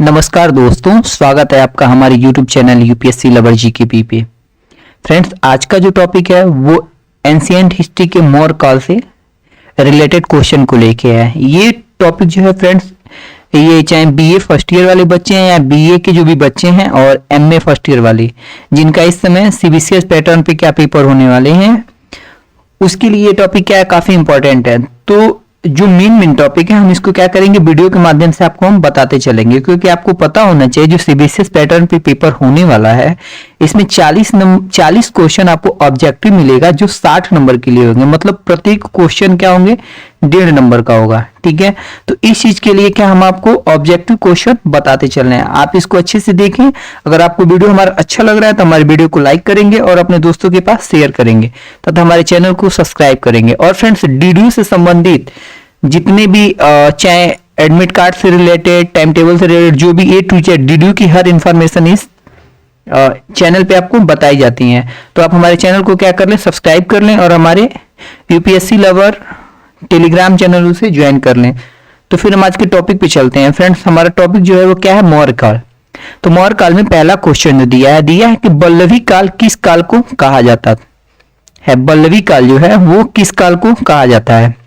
नमस्कार दोस्तों, स्वागत है आपका हमारे YouTube channel UPSC lover GK पे। फ्रेंड्स, आज का जो टॉपिक है वो एंशिएंट हिस्ट्री के मौर्य काल से रिलेटेड क्वेश्चन को लेके है। ये टॉपिक जो है फ्रेंड्स, ये चाहे बीए फर्स्ट ईयर वाले बच्चे हैं या बीए के जो भी बच्चे हैं और एमए फर्स्ट ईयर वाले जिनका इस समय सीबीसीएस पैटर्न पे क्या पेपर होने वाले हैं, उसके लिए ये टॉपिक क्या है, काफी इंपॉर्टेंट है। तो जो मेन टॉपिक है हम इसको क्या करेंगे, वीडियो के माध्यम से आपको हम बताते चलेंगे, क्योंकि आपको पता होना चाहिए जो सीबीएसई पैटर्न पे पेपर होने वाला है इसमें 40 क्वेश्चन आपको ऑब्जेक्टिव मिलेगा जो 60 नंबर के लिए होंगे। मतलब प्रत्येक क्वेश्चन क्या होंगे, 1.5 नंबर का होगा। ठीक है, तो इस चीज के लिए क्या हम आपको ऑब्जेक्टिव क्वेश्चन बताते चल रहे हैं। आप इसको अच्छे से देखें। अगर आपको वीडियो हमारा अच्छा लग रहा है तो हमारे वीडियो को लाइक करेंगे और अपने दोस्तों के पास शेयर करेंगे तथा हमारे चैनल को सब्सक्राइब करेंगे। और फ्रेंड्स, डीडीयू से संबंधित जितने भी चाहे एडमिट कार्ड से रिलेटेड, टाइम टेबल से रिलेटेड, जो भी A to Z डीडीयू की हर इंफॉर्मेशन इस चैनल पे आपको बताई जाती हैं। तो आप हमारे चैनल को क्या कर लें, सब्सक्राइब कर लें और हमारे यूपीएससी लवर टेलीग्राम चैनल उसे ज्वाइन कर लें। तो फिर हम आज के टॉपिक पे चलते हैं। फ्रेंड्स, हमारा टॉपिक जो है वो क्या है, मौर्य काल। तो मौर्य काल में पहला क्वेश्चन जो दिया है कि बल्लवी काल किस काल को कहा जाता है। बल्लवी काल जो है वो किस काल को कहा जाता है।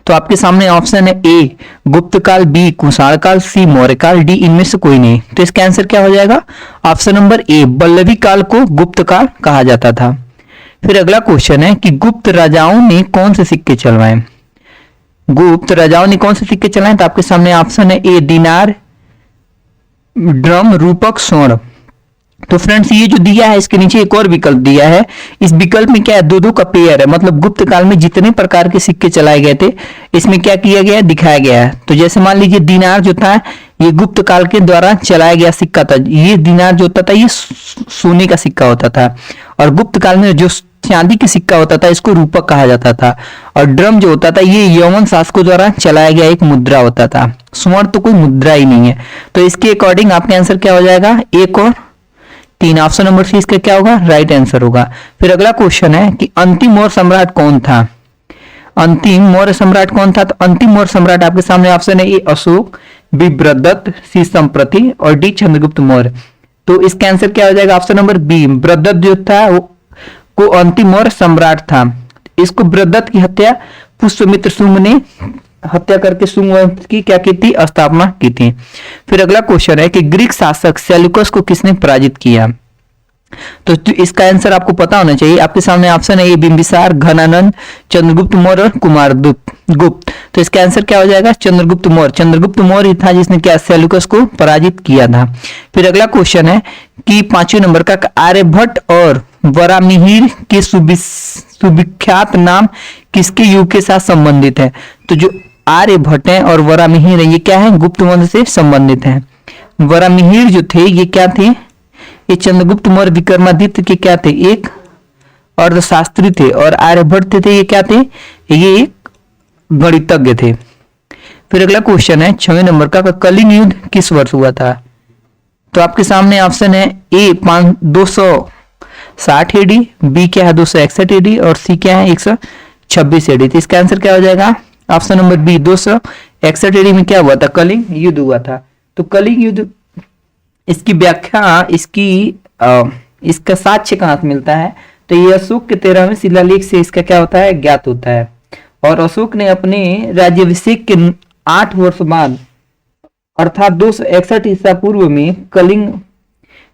तो आपके सामने ऑप्शन है ए गुप्त काल, बी कुषाण काल, सी मौर्य काल, डी इनमें से कोई नहीं। तो इसका आंसर क्या हो जाएगा, ऑप्शन नंबर ए, बल्लवी काल को गुप्त काल कहा जाता था। फिर अगला क्वेश्चन है कि गुप्त राजाओं ने कौन से सिक्के चलवाए। गुप्त राजाओं ने कौन से सिक्के चलाए। तो आपके सामने ऑप्शन है ए दिनार, ड्रम, रूपक, स्वर्ण। तो फ्रेंड्स, ये जो दिया है इसके नीचे एक और विकल्प दिया है। इस विकल्प में क्या है, दो का पेयर है। मतलब गुप्त काल में जितने प्रकार के सिक्के चलाए गए थे इसमें क्या किया गया है, दिखाया गया है। तो जैसे मान लीजिए दिनार जो था ये गुप्त काल के द्वारा चलाया गया सिक्का था। ये दिनार जो होता था ये सोने का सिक्का होता था, और गुप्त काल में जो चांदी का सिक्का होता था इसको रूपक कहा जाता था। और ड्रम जो होता था ये यौवन शासकों द्वारा चलाया गया एक मुद्रा होता था। स्वर्ण तो कोई मुद्रा ही नहीं है। तो इसके अकॉर्डिंग आपका आंसर क्या हो जाएगा, 1 और 3। ऑप्शन नंबर सी इसका क्या होगा, राइट आंसर होगा। फिर अगला क्वेश्चन है कि अंतिम मौर्य सम्राट कौन था। अंतिम मौर्य सम्राट कौन था। तो अंतिम मौर्य सम्राट आपके सामने ऑप्शन है ए अशोक, बी बृहदत्त, सी संप्रति और डी चंद्रगुप्त मौर्य। तो इसका आंसर क्या हो जाएगा, ऑप्शन नंबर बी, बृहदत्त जो था वो अंतिम मौर्य सम्राट था। इसको बृहदत्त की हत्या पुष्यमित्र शुंग ने हत्या करके शुंग वंश की क्या की थी, स्थापना की थी। फिर अगला क्वेश्चन है कि ग्रीक शासक सेल्यूकस को किसने पराजित किया। तो इसका आंसर आपको पता होना चाहिए। आपके सामने ऑप्शन है ए बिंबिसार, घनानंद, चंद्रगुप्त मौर्य और कुमारगुप्त। तो इसका आंसर क्या हो जाएगा, चंद्रगुप्त मौर्य। चंद्रगुप्त मौर्य था जिसने क्या सेल्यूकस को पराजित किया था। फिर अगला क्वेश्चन है कि 5वें नंबर का आर्यभट्ट और वरामिहिर के सुविख्यात नाम किसके युग के साथ संबंधित है। तो जो आर्यभट्ट है और वरामिहिर है ये क्या है, गुप्त वंश से संबंधित है। वरामिहिर जो थे ये क्या थे, ये चंद्रगुप्त मौर्य विक्रमादित्य के क्या थे, एक अर्थशास्त्री थे। और आर्यभट्ट थे ये क्या थे, ये एक गणितज्ञ थे। फिर अगला क्वेश्चन है 6वें नंबर का कलिंग युद्ध किस वर्ष हुआ था। तो आपके सामने ऑप्शन है ए 260 एडी, बी क्या है 261 एडी और सी क्या है 126 एडी। तो इसका आंसर क्या हो जाएगा, ऑप्शन नंबर बी, 261 एडी में क्या हुआ था, कलिंग युद्ध हुआ था। तो कलिंग युद्ध, इसकी व्याख्या, इसका साक्ष्य कहां से मिलता है। तो ये अशोक के 13वें शिलालेख से इसका क्या होता है, ज्ञात होता है। और अशोक ने अपने राज्याभिषेक के 8 वर्ष बाद अर्थात 261 ईसा पूर्व में कलिंग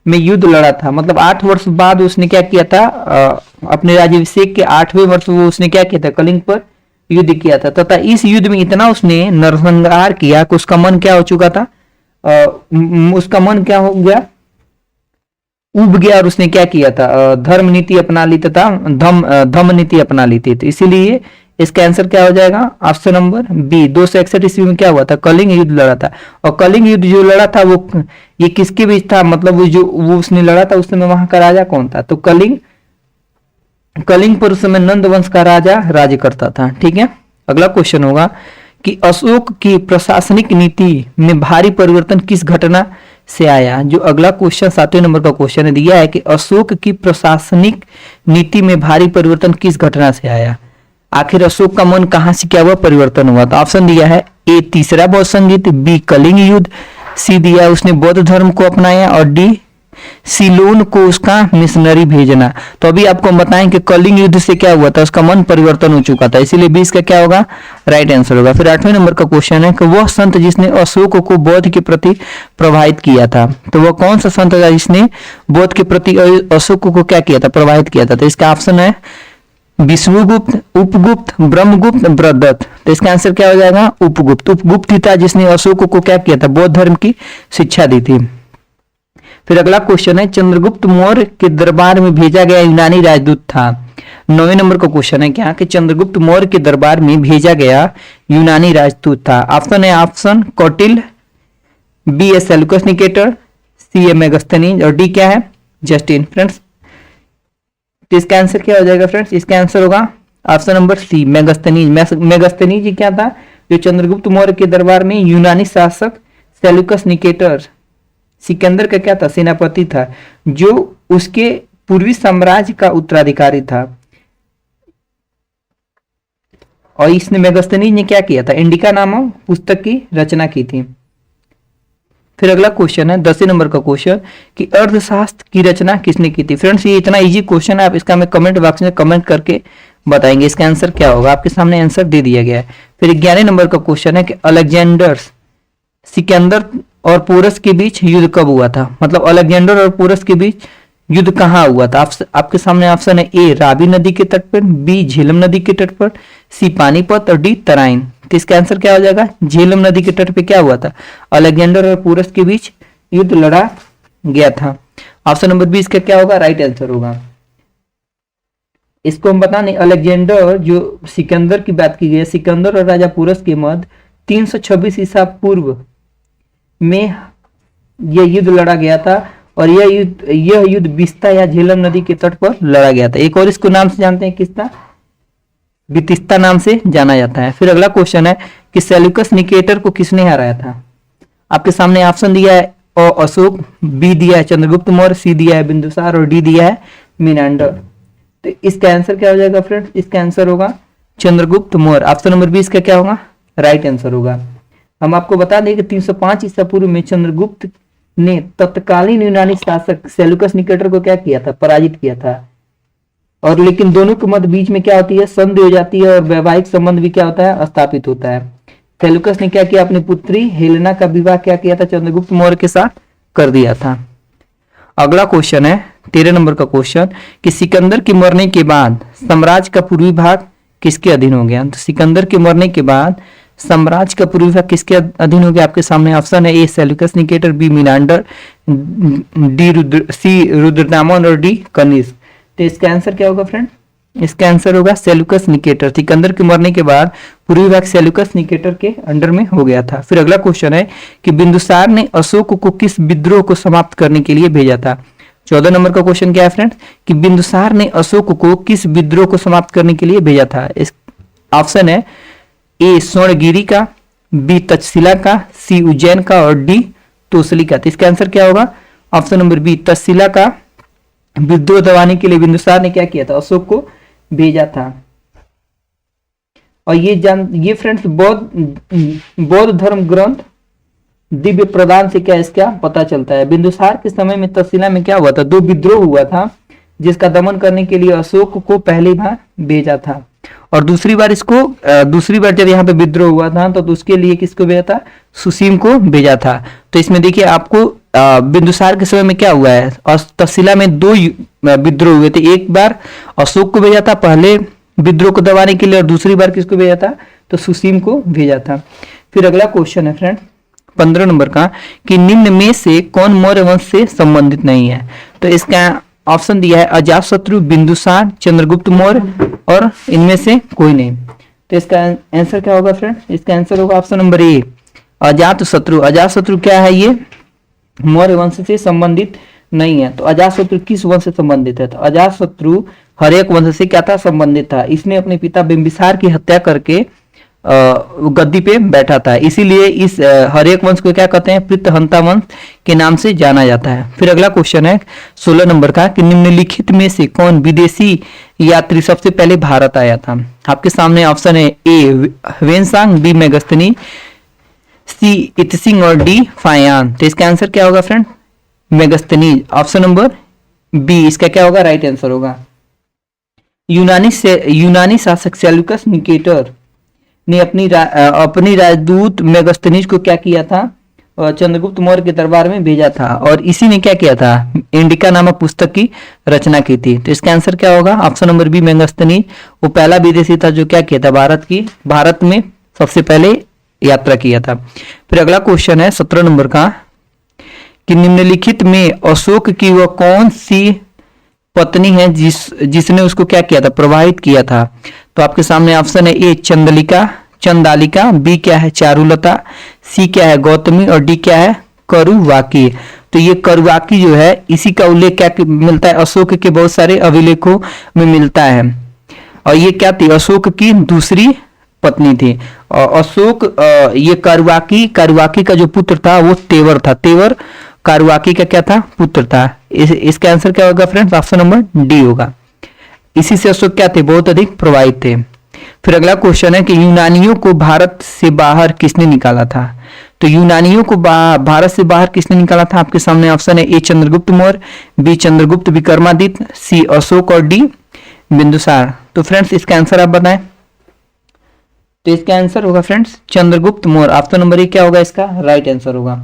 में युद्ध लड़ा था। मतलब 8 वर्ष बाद उसने क्या किया था, अपने राज्याभिषेक के 8वें वर्ष वो उसने क्या किया था, कलिंग पर युद्ध किया था। तथा इस युद्ध में इतना उसने नरसंहार किया कि उसका मन क्या हो चुका था, उसका मन क्या हो गया, उब गया। और उसने क्या किया था, धर्म नीति अपना ली तथा धम्म नीति अपना ली थी। तो इसीलिए इसका आंसर क्या हो जाएगा, ऑप्शन नंबर बी, 261 ईस्वी में क्या हुआ था, कलिंग युद्ध लड़ा था। और कलिंग युद्ध जो लड़ा था वो ये किसके बीच था, मतलब वो उसने लड़ा था उस समय वहां का राजा कौन था। तो कलिंग पर उस समय नंद वंश का राजा राज्य करता था। ठीक है, अगला क्वेश्चन होगा कि अशोक की प्रशासनिक नीति में भारी परिवर्तन किस घटना से आया। जो अगला क्वेश्चन 7वें नंबर का क्वेश्चन दिया है कि अशोक की प्रशासनिक नीति में भारी परिवर्तन किस घटना से आया। आखिर अशोक का मन कहां से क्या हुआ, परिवर्तन हुआ। तो ऑप्शन दिया है ए तीसरा बौद्ध संगीत, बी कलिंग युद्ध, सी दिया उसने बौद्ध धर्म को अपनाया, और डी सीलोन को उसका मिशनरी भेजना। तो अभी आपको हम बताएं कि कलिंग युद्ध से क्या हुआ था, उसका मन परिवर्तन हो चुका था, इसीलिए 20 का क्या होगा, राइट आंसर होगा। फिर 8वें नंबर का क्वेश्चन है कि वह संत जिसने अशोक को बौद्ध के प्रति प्रभावित किया था, तो वह कौन सा संत था जिसने बौद्ध के प्रति अशोक को क्या किया था, प्रभावित किया था। तो इसका ऑप्शन है विष्णुगुप्त, उपगुप्त, ब्रह्मगुप्त, बृहदत्त। तो इसका आंसर क्या हो जाएगा, उपगुप्त। उपगुप्त ही था जिसने अशोक को क्या किया था, बौद्ध धर्म की शिक्षा दी थी। फिर अगला क्वेश्चन है चंद्रगुप्त मौर्य के दरबार में भेजा गया यूनानी राजदूत था। 9वें नंबर का क्वेश्चन है क्या कि चंद्रगुप्त मौर्य के दरबार में भेजा गया यूनानी राजदूत था। ऑप्शन है ऑप्शन कौटिल्य, बी है सेल्यूकस निकेटर, सी है मेगस्थनीज, और डी क्या है, जस्टिन। फ्रेंड्स तो इसका आंसर क्या हो जाएगा फ्रेंड्स, इसका आंसर होगा option number C Megasthenes. Megasthenes क्या था, जो चंद्रगुप्त मौर्य के दरबार में यूनानी शासक सेल्यूकस निकेटर सिकंदर का क्या था, सेनापति था, जो उसके पूर्वी साम्राज्य का उत्तराधिकारी था। और इसने मेगस्थनीज ने क्या किया था, इंडिका नामक पुस्तक की रचना की थी। फिर अगला क्वेश्चन है 10वें नंबर का क्वेश्चन कि अर्थशास्त्र की रचना किसने की थी। फ्रेंड्स ये इतना इजी क्वेश्चन है, आप इसका हमें कमेंट बॉक्स में कमेंट करके बताएंगे इसका आंसर क्या होगा, आपके सामने आंसर दे दिया गया है। फिर 11वें नंबर का क्वेश्चन है कि अलेक्जेंडर सिकंदर और पोरस के बीच युद्ध कब हुआ था, मतलब अलेक्जेंडर और पोरस के बीच युद्ध कहाँ हुआ था। आपके सामने ऑप्शन है ए रावी नदी के तट पर, बी झेलम नदी के तट पर, सी पानीपत, और डी तराइन। तो इसका आंसर क्या हो जाएगा, झेलम नदी के तट पे क्या हुआ था, अलेक्जेंडर और पोरस के बीच युद्ध लड़ा गया था। ऑप्शन नंबर 20 का क्या होगा, राइट आंसर होगा। इसको हम बता नहीं, अलेक्जेंडर जो सिकंदर की बात की गई है, सिकंदर और राजा पोरस के मध्य 326 ईसा पूर्व में यह युद्ध लड़ा गया था, और यह युद्ध बिस्ता या झेलम नदी के तट पर लड़ा गया था। एक और इसको नाम से जानते हैं, किसका, बितिस्ता नाम से जाना जाता है। फिर अगला क्वेश्चन है कि सेल्यूकस निकेटर को किसने हराया था। आपके सामने ऑप्शन दिया है अशोक, बी दिया है चंद्रगुप्त मौर्य, सी दिया है बिंदुसार, और डी दिया है मीनांडर। तो इसका आंसर क्या हो जाएगा फ्रेंड्स, इसका आंसर होगा चंद्रगुप्त मौर्य। ऑप्शन नंबर 20 का क्या होगा, राइट आंसर होगा। हम आपको बता दें कि 305 ईसा पूर्व में चंद्रगुप्त ने तत्कालीन यूनानी शासक सेल्यूकस निकेटर को क्या किया था, पराजित किया था। और लेकिन दोनों के मध्य बीच में क्या होती है, संधि हो जाती है, और वैवाहिक संबंध भी क्या होता है, स्थापित होता है। सेल्यूकस ने क्या किया, अपनी पुत्री हेलेना का विवाह क्या किया था, चंद्रगुप्त मौर्य के साथ कर दिया था। अगला क्वेश्चन है 13 नंबर का क्वेश्चन कि सिकंदर के मरने के बाद साम्राज्य का पूर्वी भाग किसके अधीन हो गया। तो सिकंदर के मरने के बाद साम्राज्य का पूर्वी भाग किसके अधीन हो गया, आपके सामने ऑप्शन है ए सेल्यूकस निकेटर, बी मीनांडर, सी रुद्रदामन, और डी कनिष्क। तो इसका आंसर क्या होगा फ्रेंड, इसका आंसर होगा सेल्यूकस निकेटर। सिकंदर के मरने के बाद पूर्वी भाग सेल्यूकस निकेटर के अंडर में हो गया था। फिर अगला क्वेश्चन है कि बिंदुसार ने अशोक को किस विद्रोह को समाप्त करने के लिए भेजा था। 14 नंबर का क्वेश्चन क्या है फ्रेंड्स कि बिंदुसार ने अशोक को किस विद्रोह को समाप्त करने के लिए भेजा था। इस ऑप्शन है ए स्वर्णगिरी का, बी तक्षशिला का, सी उज्जैन का, और डी तोसली का। तो इसका आंसर क्या होगा, ऑप्शन नंबर बी तक्षशिला का विद्रोह दबाने के लिए बिंदुसार ने क्या किया था, अशोक को भेजा था। और ये फ्रेंड्स बौद्ध धर्म ग्रंथ दिव्य प्रदान से क्या इसका पता चलता है। बिंदुसार के समय में तक्षशिला में क्या हुआ था, 2 विद्रोह हुआ था, जिसका दमन करने के लिए अशोक को पहली बार भेजा था। और दूसरी बार जब यहाँ पे विद्रोह हुआ था तो उसके लिए किसको भेजा था, सुसीम को भेजा था। तो इसमें देखिए आपको बिंदुसार के समय में क्या हुआ है, और तक्षशिला में 2 विद्रोह हुए थे। एक बार अशोक को भेजा था पहले विद्रोह को दबाने के लिए, और दूसरी बार किसको भेजा था, तो सुसीम को भेजा था। फिर अगला क्वेश्चन है फ्रेंड 15 नंबर का कि निम्न में से कौन मौर्य वंश से संबंधित नहीं है। तो इसका ऑप्शन दिया है अजातशत्रु, बिंदुसार, चंद्रगुप्त मौर्य, और इनमें से कोई नहीं। तो इसका आंसर क्या होगा फ्रेंड, इसका आंसर होगा option number A Ajatashatru. Ajatashatru क्या है, ये मौर्य वंश से संबंधित नहीं है। तो अजातशत्रु किस वंश से संबंधित है, तो अजातशत्रु हर्यक वंश से क्या था, संबंधित था। इसने अपने पिता बिंबिसार की हत्या करके गद्दी पे बैठा था, इसीलिए इस हर्यक वंश को क्या कहते हैं, पृथहंता वंश के नाम से जाना जाता है। फिर अगला क्वेश्चन है 16 नंबर का कि निम्नलिखित में से कौन विदेशी यात्री सबसे पहले भारत आया था। आपके सामने ऑप्शन है A Hiuen Tsang, B Megasthenes, C Itsing और डी फायान। तो इसका आंसर क्या होगा friend? Megasthenes. Option number B इसका क्या होगा? राइट आंसर होगा। यूनानी शासक सेल्यूकस निकेटर ने अपनी राजदूत मेगस्थनीज को क्या किया था? चंद्रगुप्त मौर्य के दरबार में भेजा था, और इसी ने क्या किया था? इंडिका नामक पुस्तक की रचना की थी। तो इसका आंसर क्या होगा? Option number B Megasthenes. वो पहला विदेशी था जो क्या किया था? भारत में सबसे पहले यात्रा किया था। फिर अगला क्वेश्चन है 17 नंबर का, कि निम्नलिखित में अशोक की वह कौन सी पत्नी है जिसने उसको क्या किया था? प्रभावित किया था। तो आपके सामने ऑप्शन है ए चंदालिका, बी क्या है? चारुलता, सी क्या है? गौतमी, और डी क्या है? करुवाकी। तो ये करुवाकी जो है, इसी का उल्लेख क्या मिलता है? अशोक के बहुत सारे अभिलेखों में मिलता है, और ये क्या थी? अशोक की दूसरी पत्नी थी। और अशोक ये करुवाकी का जो पुत्र था वो तेवर था। तेवर करुवाकी का क्या था? पुत्र था। इसका आंसर क्या होगा फ्रेंड्स? ऑप्शन नंबर डी होगा। इसी से अशोक क्या थे? बहुत अधिक प्रभावित थे। फिर अगला क्वेश्चन है कि यूनानियों को भारत से बाहर किसने निकाला था? तो यूनानियों को भारत से बाहर किसने निकाला था? आपके सामने ऑप्शन है ए चंद्रगुप्त मौर्य, बी चंद्रगुप्त विक्रमादित्य, सी अशोक, और डी बिंदुसार। तो फ्रेंड्स इसका आंसर आप बताएं। तो इसका आंसर होगा friends Chandragupta Maurya. Option number A क्या होगा? इसका राइट आंसर होगा।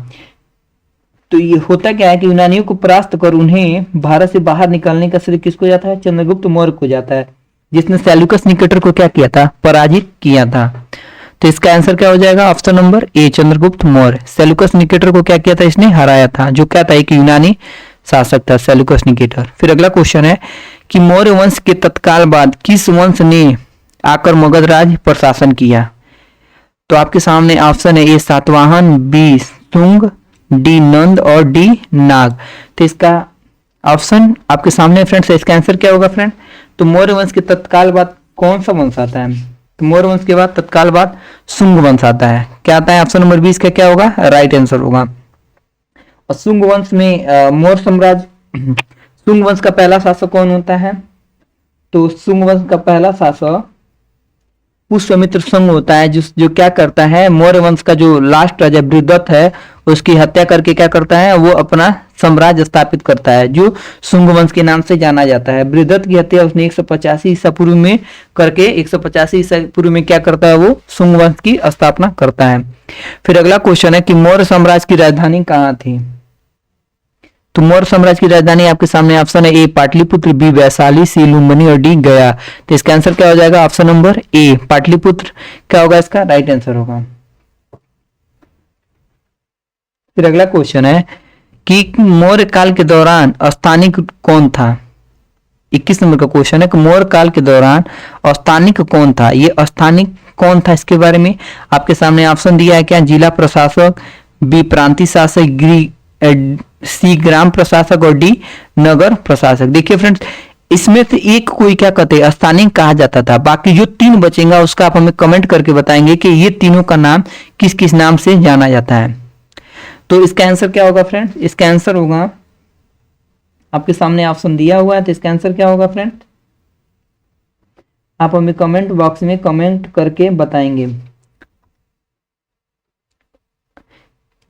तो ये होता क्या है कि यूनानियों को परास्त कर उन्हें भारत से बाहर निकालने का श्रेय किसको जाता है? चंद्रगुप्त मौर्य को जाता है, जिसने सेल्यूकस निकेटर को क्या किया था? पराजित किया था। तो इसका आंसर क्या हो जाएगा? Option number A Chandragupta Maurya. Seleucus Nicator को क्या किया था? इसने हराया था, जो क्या था? एक यूनानी शासक था सेल्यूकस निकेटर। फिर अगला क्वेश्चन है कि मौर्य वंश के तत्काल बाद किस वंश ने आकर मगध राज पर शासन किया? तो आपके सामने ऑप्शन है ए सातवाहन, बी शुंग, डी नंद, और डी नाग। तो इसका ऑप्शन आपके सामने फ्रेंड्स, इसका आंसर क्या होगा फ्रेंड? तो मौर्य वंश के तत्काल बाद कौन सा वंश आता है? तो मौर्य वंश के बाद तत्काल बाद शुंग वंश आता है। क्या आता है? ऑप्शन नंबर 20 का क्या होगा? राइट आंसर होगा। और शुंग वंश में मौर्य साम्राज्य शुंग वंश का पहला शासक कौन होता है? तो शुंग वंश का पहला शासक पुष्यमित्र शुंग होता है, जो क्या करता है? मौर्य वंश का जो लास्ट राजा बृहदत्त है उसकी हत्या करके क्या करता है? वो अपना साम्राज्य स्थापित करता है, जो शुंग वंश के नाम से जाना जाता है। बृहदत्त की हत्या उसने 185 ईसा पूर्व में करके 185 ईसा पूर्व में क्या करता है? वो शुंग वंश की स्थापना करता है। फिर अगला क्वेश्चन है कि मौर्य साम्राज्य की राजधानी कहाँ थी? तो मौर्य साम्राज्य की राजधानी आपके सामने ऑप्शन है ए पाटलिपुत्र, बी वैशाली, सी लुम्बिनी, और डी गया। तो इसका आंसर क्या हो जाएगा? ऑप्शन नंबर ए पाटलिपुत्र क्या होगा? इसका राइट आंसर होगा। फिर अगला क्वेश्चन है कि मौर्य काल के दौरान स्थानिक कौन था? 21 नंबर का क्वेश्चन है कि मौर्य काल के दौरान स्थानिक कौन था? ये स्थानिक कौन था, इसके बारे में आपके सामने ऑप्शन दिया है क्या? जिला प्रशासक, बी प्रांतीय शासक, सी ग्राम प्रशासक, और डी नगर प्रशासक। देखिए फ्रेंड्स, इसमें से एक कोई क्या कहते हैं? स्थानिक कहा जाता था। बाकी जो तीन बचेगा उसका आप हमें कमेंट करके बताएंगे कि ये तीनों का नाम किस किस नाम से जाना जाता है। तो इसका आंसर क्या होगा फ्रेंड्स? इसका आंसर होगा, आपके सामने ऑप्शन दिया हुआ है, तो इसका आंसर क्या होगा फ्रेंड? आप हमें कमेंट बॉक्स में कमेंट करके बताएंगे।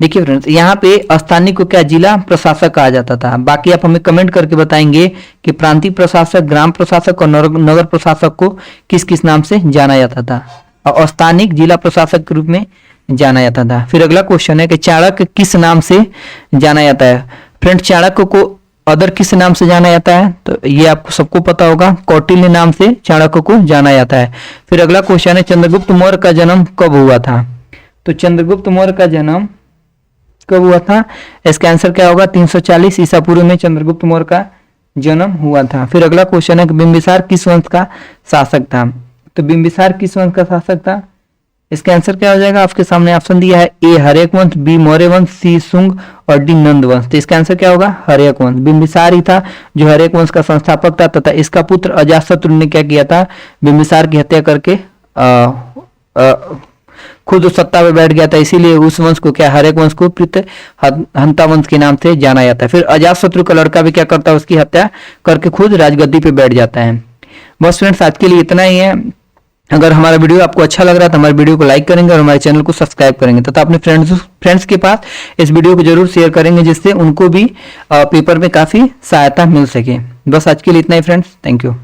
देखिए फ्रेंड्स, यहाँ पे स्थानीय को क्या जिला प्रशासक कहा जाता था। बाकी आप हमें कमेंट करके बताएंगे कि प्रांतीय प्रशासक, ग्राम प्रशासक और नगर प्रशासक को किस किस नाम से जाना जाता था, और स्थानिक जिला प्रशासक के रूप में जाना जाता था। फिर अगला क्वेश्चन है कि चाणक्य किस नाम से जाना जाता है? फ्रेंड, चाणक्य को अदर किस नाम से जाना जाता है? तो ये आपको सबको पता होगा, कौटिल्य नाम से चाणक्य को जाना जाता है। फिर अगला क्वेश्चन है चंद्रगुप्त मौर्य का जन्म कब हुआ था? तो चंद्रगुप्त मौर्य का जन्म कब हुआ था? इसका आंसर क्या होगा? 340 ईसा पूर्व में चंद्रगुप्त मौर्य का जन्म हुआ था। फिर अगला क्वेश्चन है कि बिंबिसार किस वंश का शासक था? तो बिंबिसार किस वंश का शासक था? इसका आंसर क्या हो जाएगा? आपके सामने ऑप्शन दिया है, ए हर्यक वंश, बी मौर्य वंश, सी शुंग और डी नंद वंश। तो इसका आंसर क्या होगा? हर्यक वंश। बिंबिसार ही था जो हर्यक वंश का संस्थापक था, तथा इसका पुत्र अजातशत्रु ने क्या किया था? बिंबिसार की हत्या करके खुद सत्ता पे बैठ गया था। इसीलिए उस वंश को क्या, हर्यक वंश को हंता वंश के नाम से जाना जाता है। फिर अजातशत्रु का लड़का भी क्या करता है? उसकी हत्या करके खुद राजगद्दी पे बैठ जाता है। बस फ्रेंड्स, आज के लिए इतना ही है। अगर हमारा वीडियो आपको अच्छा लग रहा है तो हमारे वीडियो को लाइक करेंगे और हमारे चैनल को सब्सक्राइब करेंगे तथा अपने फ्रेंड्स के पास इस वीडियो को जरूर शेयर करेंगे, जिससे उनको भी पेपर में काफ़ी सहायता मिल सके। बस आज के लिए इतना ही फ्रेंड्स, थैंक यू।